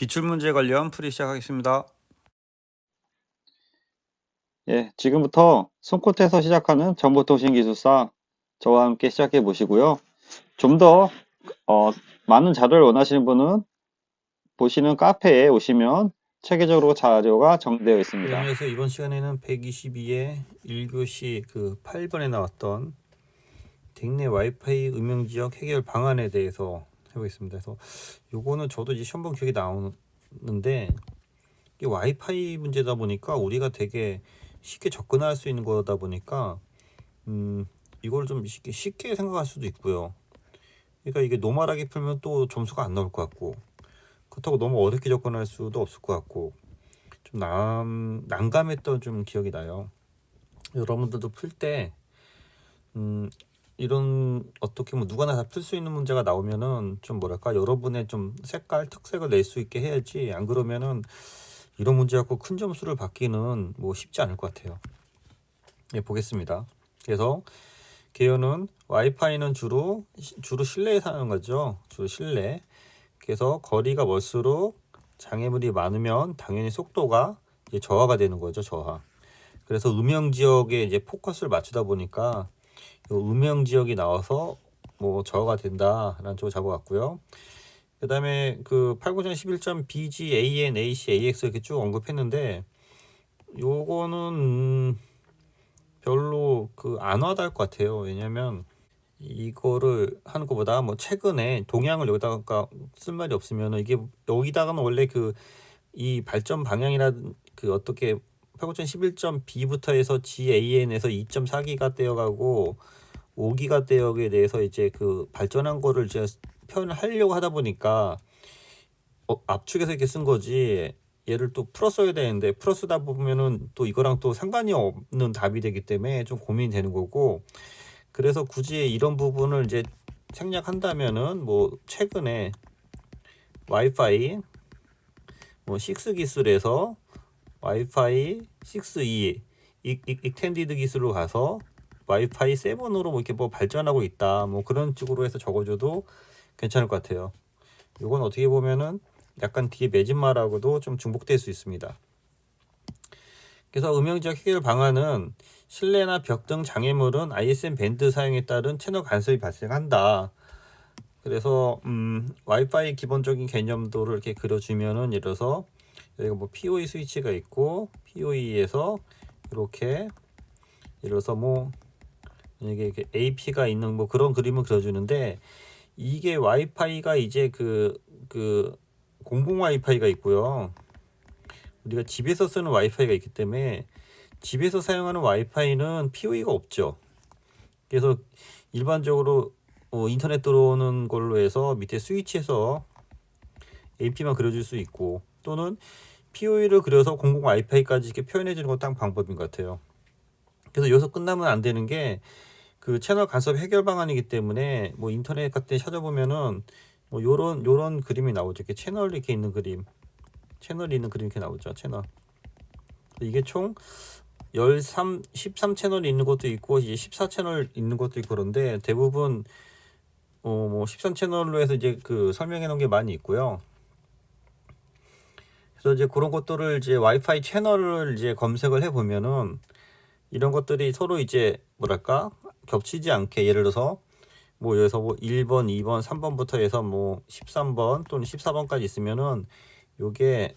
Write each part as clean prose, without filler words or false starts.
기출문제 관련 풀이 시작하겠습니다. 예, 지금부터 손끝에서 시작하는 정보통신기술사 저와 함께 시작해 보시고요. 좀 더 많은 자료를 원하시는 분은 보시는 카페에 오시면 체계적으로 자료가 정리되어 그 있습니다. 의미에서 이번 시간에는 122의 1교시 8번에 나왔던 대내 와이파이 음영지역 해결 방안에 대해서 해보겠습니다. 그래서 요거는 저도 이제 시험 본 기억이 나오는데 이게 와이파이 문제다 보니까 우리가 되게 쉽게 접근할 수 있는 거다 보니까 이걸 좀 쉽게 생각할 수도 있고요. 그러니까 이게 노멀하게 풀면 또 점수가 안 나올 것 같고, 그렇다고 너무 어렵게 접근할 수도 없을 것 같고, 좀 난감했던 좀 기억이 나요. 여러분들도 풀 때 이런 어떻게 뭐 누구나 다 풀 수 있는 문제가 나오면은 좀 뭐랄까 여러분의 좀 색깔 특색을 낼 수 있게 해야지, 안 그러면은 이런 문제 갖고 큰 점수를 받기는 뭐 쉽지 않을 것 같아요. 예, 보겠습니다. 그래서 개요는 와이파이는 주로 실내에 사는 거죠. 주로 실내. 그래서 거리가 멀수록 장애물이 많으면 당연히 속도가 이제 저하가 되는 거죠. 저하. 그래서 음영 지역에 이제 포커스를 맞추다 보니까 음영 지역이 나와서 뭐 저하가 된다라는 쪽을 잡아왔고요. 그 다음에 그 89011점 BG, AN, AC, AX 이렇게 쭉 언급했는데 요거는 별로 안 와닿을 것 같아요. 왜냐면 이거를 하는 것보다 뭐 최근에 동향을 여기다가 쓸 말이 없으면 이게 여기다가는 원래 이 발전 방향이라 어떻게 89011점 B부터 해서 GAN에서 2.4기가 떼어가고 5기가 떼어에 대해서 이제 발전한 거를 이제 표현을 하려고 하다 보니까 압축해서 이렇게 쓴 거지. 얘를 또 풀어 써야 되는데 풀어 쓰다 보면은 또 이거랑 또 상관이 없는 답이 되기 때문에 좀 고민이 되는 거고, 그래서 굳이 이런 부분을 이제 생략한다면은 뭐 최근에 와이파이 뭐 6 기술에서 와이파이 6E 익텐디드 기술로 가서 와이파이 7으로 뭐 이렇게 뭐 발전하고 있다, 뭐 그런 식으로 해서 적어줘도 괜찮을 것 같아요. 이건 어떻게 보면은 약간 뒤에 맺은말하고도 좀 중복될 수 있습니다. 그래서 음영지역 해결 방안은 실내나 벽 등 장애물은 ISM 밴드 사용에 따른 채널 간섭이 발생한다. 그래서 와이파이 기본적인 개념도를 이렇게 그려주면은, 예를 들어서 여기가 뭐 PoE 스위치가 있고 PoE에서 이렇게 예를 들어서 뭐 이게 AP가 있는 뭐 그런 그림을 그려주는데, 이게 와이파이가 이제 공공 와이파이가 있고요. 우리가 집에서 쓰는 와이파이가 있기 때문에 집에서 사용하는 와이파이는 PoE가 없죠. 그래서 일반적으로 인터넷 들어오는 걸로 해서 밑에 스위치에서 AP만 그려줄 수 있고, 또는 PoE를 그려서 공공 와이파이까지 이렇게 표현해 주는 건 딱 방법인 것 같아요. 그래서 여기서 끝나면 안 되는 게 채널 간섭 해결 방안이기 때문에 뭐 인터넷 같은 데 찾아보면은 뭐 요런 그림이 나오죠. 이렇게 채널이 이렇게 있는 그림, 채널이 있는 그림 이렇게 나오죠. 채널. 이게 총 13채널이 있는 것도 있고 이제 14채널 있는 것도 있고, 그런데 대부분 뭐 13채널로 해서 이제 설명해 놓은 게 많이 있고요. 그래서 이제 그런 것들을 이제 와이파이 채널을 이제 검색을 해 보면은 이런 것들이 서로 이제 뭐랄까 겹치지 않게, 예를 들어서 뭐 여기서 뭐 1번, 2번, 3번부터 해서 뭐 13번 또는 14번까지 있으면은 요게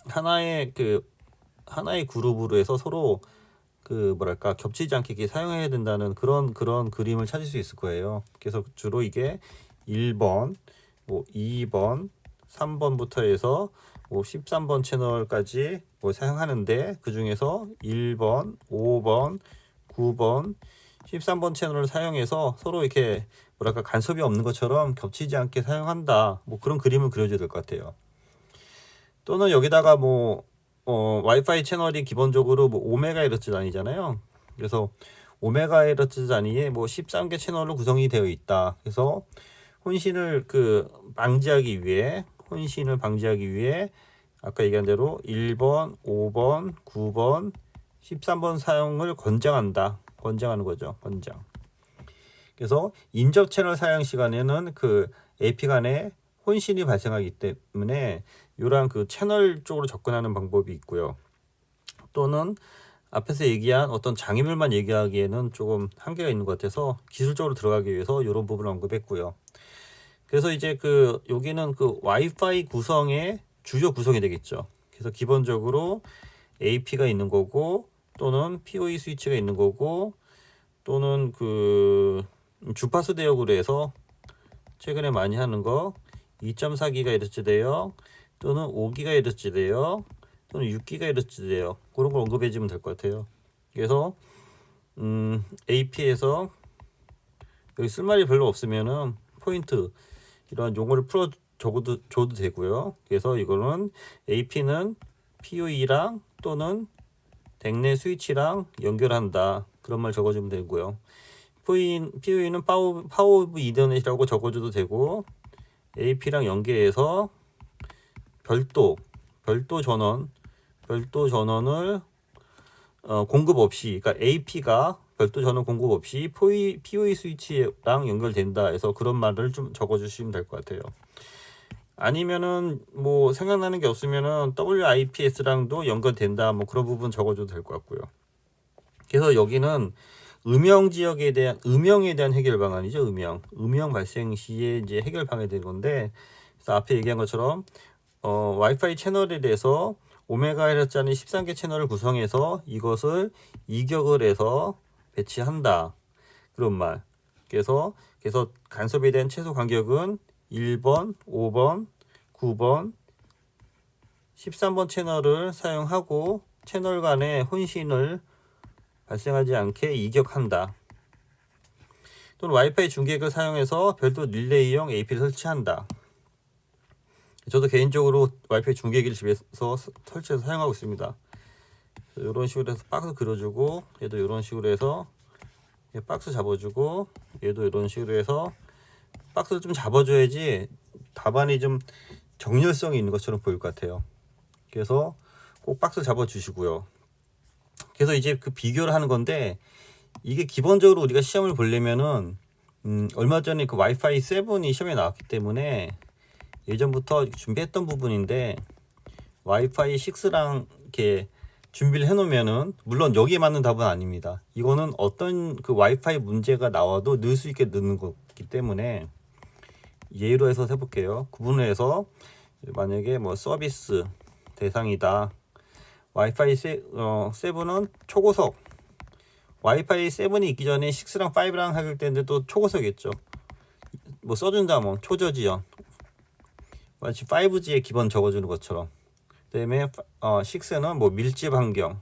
하나의 하나의 그룹으로 해서 서로 뭐랄까 겹치지 않게 이렇게 사용해야 된다는 그런 그림을 찾을 수 있을 거예요. 그래서 주로 이게 1번, 뭐 2번, 3번부터 해서 뭐 13번 채널까지 뭐 사용하는데, 그 중에서 1번, 5번, 9번, 13번 채널을 사용해서 서로 이렇게 뭐랄까 간섭이 없는 것처럼 겹치지 않게 사용한다, 뭐 그런 그림을 그려줘야 될 것 같아요. 또는 여기다가 뭐 와이파이 채널이 기본적으로 뭐 5MHz 단위잖아요. 그래서 5MHz 단위에 뭐 13개 채널로 구성이 되어 있다. 그래서 혼신을 방지하기 위해 아까 얘기한 대로 1번, 5번, 9번, 13번 사용을 권장하는 거죠. 권장. 그래서 인접 채널 사용 시간에는 AP 간의 혼신이 발생하기 때문에 이러한 그 채널 쪽으로 접근하는 방법이 있고요. 또는 앞에서 얘기한 어떤 장애물만 얘기하기에는 조금 한계가 있는 것 같아서 기술적으로 들어가기 위해서 이런 부분을 언급했고요. 그래서 이제 그 여기는 그 와이파이 구성의 주요 구성이 되겠죠. 그래서 기본적으로 AP가 있는 거고, 또는 PoE 스위치가 있는 거고, 또는 그 주파수 대역으로 해서 최근에 많이 하는 거 2.4GHz 대역, 또는 5GHz 대역, 또는 6GHz 대역, 그런 걸 언급해 주면 될 것 같아요. 그래서 AP에서 여기 쓸 말이 별로 없으면은 포인트 이런 용어를 풀어 줘도 되고요. 그래서 이거는 AP는 PoE랑 또는 덱내 스위치랑 연결한다, 그런 말 적어주면 되고요. PoE는 파워 오브 이더넷이라고 적어줘도 되고, AP랑 연계해서 별도 전원을 공급 없이, 그러니까 AP가 별도 전원 공급 없이 PoE 스위치랑 연결된다 해서 그런 말을 좀 적어주시면 될 것 같아요. 아니면은 뭐 생각나는 게 없으면은 WIPS랑도 연결된다, 뭐 그런 부분 적어줘도 될 것 같고요. 그래서 여기는 음영에 대한 해결 방안이죠. 음영 발생 시에 이제 해결 방안이 되는 건데, 그래서 앞에 얘기한 것처럼 와이파이 채널에 대해서 오메가헤르츠짜리 13개 채널을 구성해서 이것을 이격을 해서 배치한다, 그런 말. 그래서 간섭에 대한 최소 간격은 1번, 5번, 9번, 13번 채널을 사용하고 채널 간의 혼신을 발생하지 않게 이격한다. 또는 와이파이 중계액을 사용해서 별도 릴레이용 AP를 설치한다. 저도 개인적으로 와이파이 중계기를 집에서 설치해서 사용하고 있습니다. 이런 식으로 해서 박스 그려주고, 얘도 이런 식으로 해서 박스 잡아주고, 얘도 이런 식으로 해서 박스를 좀 잡아줘야지 답안이 좀 정렬성이 있는 것처럼 보일 것 같아요. 그래서 꼭 박스 잡아주시고요. 그래서 이제 그 비교를 하는 건데, 이게 기본적으로 우리가 시험을 보려면은 얼마 전에 그 와이파이 7이 시험에 나왔기 때문에 예전부터 준비했던 부분인데, 와이파이 6랑 이렇게 준비를 해놓으면은, 물론 여기에 맞는 답은 아닙니다. 이거는 어떤 그 와이파이 문제가 나와도 넣을 수 있게 넣는 거기 때문에 예로 해서 해볼게요. 구분을 해서 만약에 뭐 서비스 대상이다. 와이파이 7은 초고속, 와이파이 7이 있기 전에 6랑 5랑 할 때인데 또 초고속이겠죠. 뭐 써준다면 초저지연, 마치 5G의 기본 적어주는 것처럼. 그다음에 6는 뭐 밀집 환경.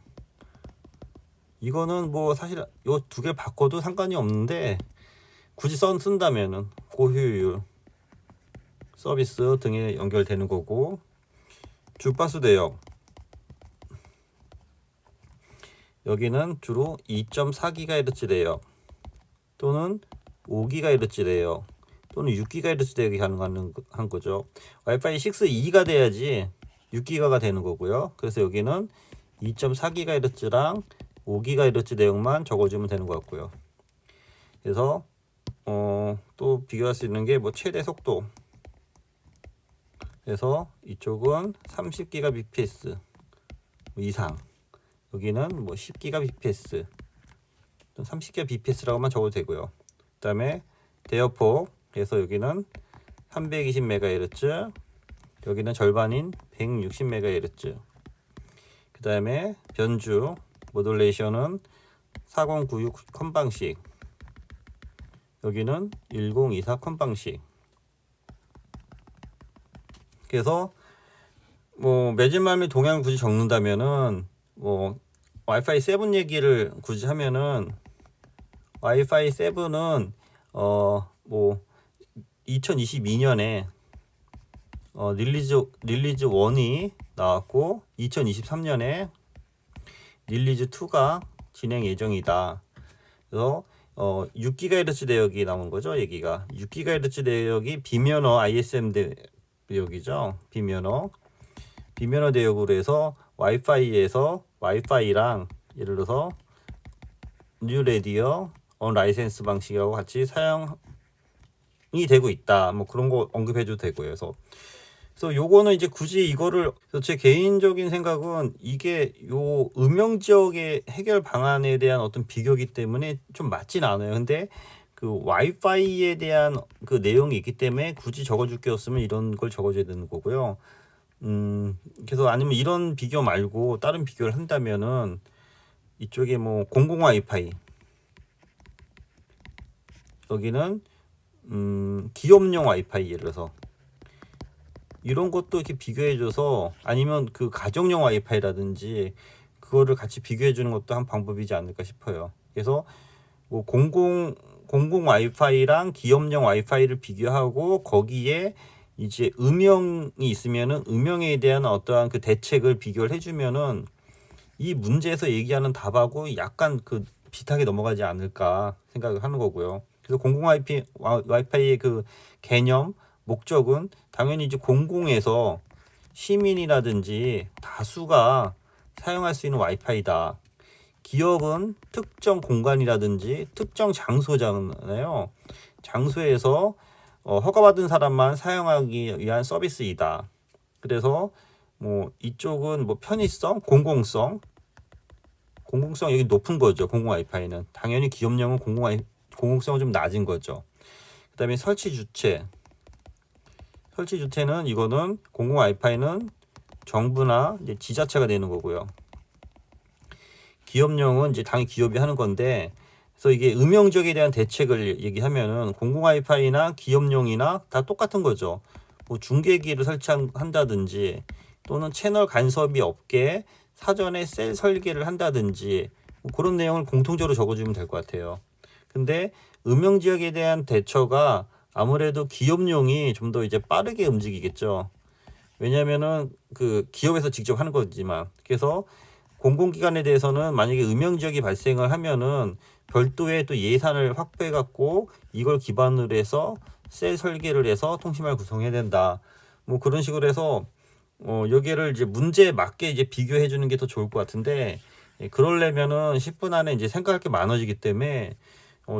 이거는 뭐 사실 요 두 개 바꿔도 상관이 없는데, 굳이 쓴다면은 고효율, 서비스 등에 연결되는 거고, 주파수 대역 여기는 주로 2.4GHz 대역, 또는 5GHz 대역, 또는 6GHz 대역이 가능한 거죠. 와이파이 6 2가 돼야지 6기가가 되는 거고요. 그래서 여기는 2.4GHz랑 5GHz 대역만 적어주면 되는 것 같고요. 그래서 또 비교할 수 있는 게 뭐 최대 속도. 그래서 이쪽은 30Gbps 이상, 여기는 뭐 10Gbps, 30Gbps라고만 적어도 되고요. 그 다음에 대역폭, 그래서 여기는 320MHz, 여기는 절반인 160MHz. 그 다음에 변주 모듈레이션은 4096 컴방식, 여기는 1024 컴방식. 그래서 뭐 매진말미 동향을 굳이 적는다면은, 뭐 와이파이 7 얘기를 굳이 하면은, 와이파이 7은 뭐 2022년에 릴리즈 1이 나왔고, 2023년에 릴리즈 2가 진행 예정이다. 그래서 6GHz 대역이 나온 거죠. 얘기가 6GHz 대역이 비면허 ISM 대역이죠. 비면허 대역으로 해서 와이파이에서 와이파이랑 예를 들어서 뉴 레디어 언 라이센스 방식하고 같이 되고 있다. 뭐 그런 거 언급해줘도 되고요. 그래서 요거는 이제 굳이 이거를, 그래서 제 개인적인 생각은 이게 요 음영 지역의 해결 방안에 대한 어떤 비교이기 때문에 좀 맞진 않아요. 근데 그 와이파이에 대한 그 내용이 있기 때문에 굳이 적어줄 게 없으면 이런 걸 적어줘야 되는 거고요. 그래서 아니면 이런 비교 말고 다른 비교를 한다면은 이쪽에 뭐 공공 와이파이, 여기는 기업용 와이파이, 예를 들어서 이런 것도 이렇게 비교해줘서, 아니면 그 가정용 와이파이라든지 그거를 같이 비교해주는 것도 한 방법이지 않을까 싶어요. 그래서 뭐 공공 와이파이랑 기업용 와이파이를 비교하고 거기에 이제 음영이 있으면은 음영에 대한 어떠한 그 대책을 비교를 해주면은 이 문제에서 얘기하는 답하고 약간 그 비슷하게 넘어가지 않을까 생각을 하는 거고요. 그래서 공공 와이파이의 그 개념, 목적은 당연히 이제 공공에서 시민이라든지 다수가 사용할 수 있는 와이파이다. 기업은 특정 공간이라든지 특정 장소잖아요. 장소에서 허가받은 사람만 사용하기 위한 서비스이다. 그래서 뭐 이쪽은 뭐 편의성, 공공성 여기 높은 거죠. 공공 와이파이는 당연히 기업용은 공공성은 좀 낮은 거죠. 그다음에 설치 주체는 이거는 공공 와이파이는 정부나 이제 지자체가 되는 거고요. 기업용은 이제 당연히 기업이 하는 건데, 그래서 이게 음영 지역에 대한 대책을 얘기하면은 공공 와이파이나 기업용이나 다 똑같은 거죠. 뭐 중계기를 설치한다든지 또는 채널 간섭이 없게 사전에 셀 설계를 한다든지 뭐 그런 내용을 공통적으로 적어주면 될 것 같아요. 근데 음영 지역에 대한 대처가 아무래도 기업용이 좀 더 이제 빠르게 움직이겠죠. 왜냐면은 그 기업에서 직접 하는 거지만, 그래서 공공기관에 대해서는 만약에 음영 지역이 발생을 하면은 별도의 또 예산을 확보해 갖고 이걸 기반으로 해서 셀 설계를 해서 통신망을 구성해야 된다. 뭐 그런 식으로 해서 여기를 이제 문제에 맞게 이제 비교해 주는 게 더 좋을 것 같은데, 그러려면은 10분 안에 이제 생각할 게 많아지기 때문에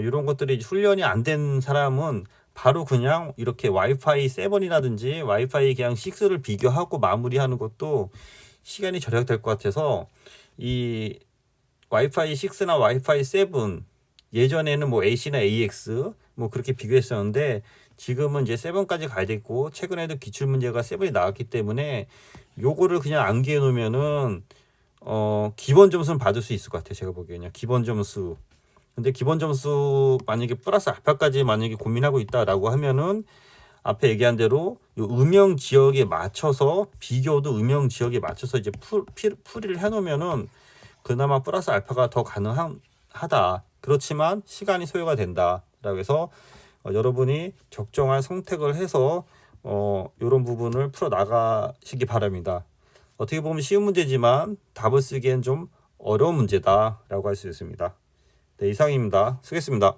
이런 것들이 훈련이 안 된 사람은 바로 그냥 이렇게 와이파이 7이라든지 와이파이 그냥 6를 비교하고 마무리하는 것도 시간이 절약될 것 같아서, 이 와이파이 6나 와이파이 7, 예전에는 뭐 AC나 AX 뭐 그렇게 비교했었는데 지금은 이제 7까지 가야 되고, 최근에도 기출 문제가 7이 나왔기 때문에 요거를 그냥 암기해 놓으면은 기본 점수는 받을 수 있을 것 같아요. 제가 보기에는 기본 점수. 근데 기본 점수 만약에 플러스 알파까지 만약에 고민하고 있다라고 하면은 앞에 얘기한 대로 요 음영 지역에 맞춰서 비교도 음영 지역에 맞춰서 이제 풀이를 해놓으면은 그나마 플러스 알파가 더 가능하다. 그렇지만 시간이 소요가 된다라고 해서 여러분이 적정한 선택을 해서 이런 부분을 풀어 나가시기 바랍니다. 어떻게 보면 쉬운 문제지만 답을 쓰기엔 좀 어려운 문제다라고 할 수 있습니다. 네, 이상입니다. 수고했습니다.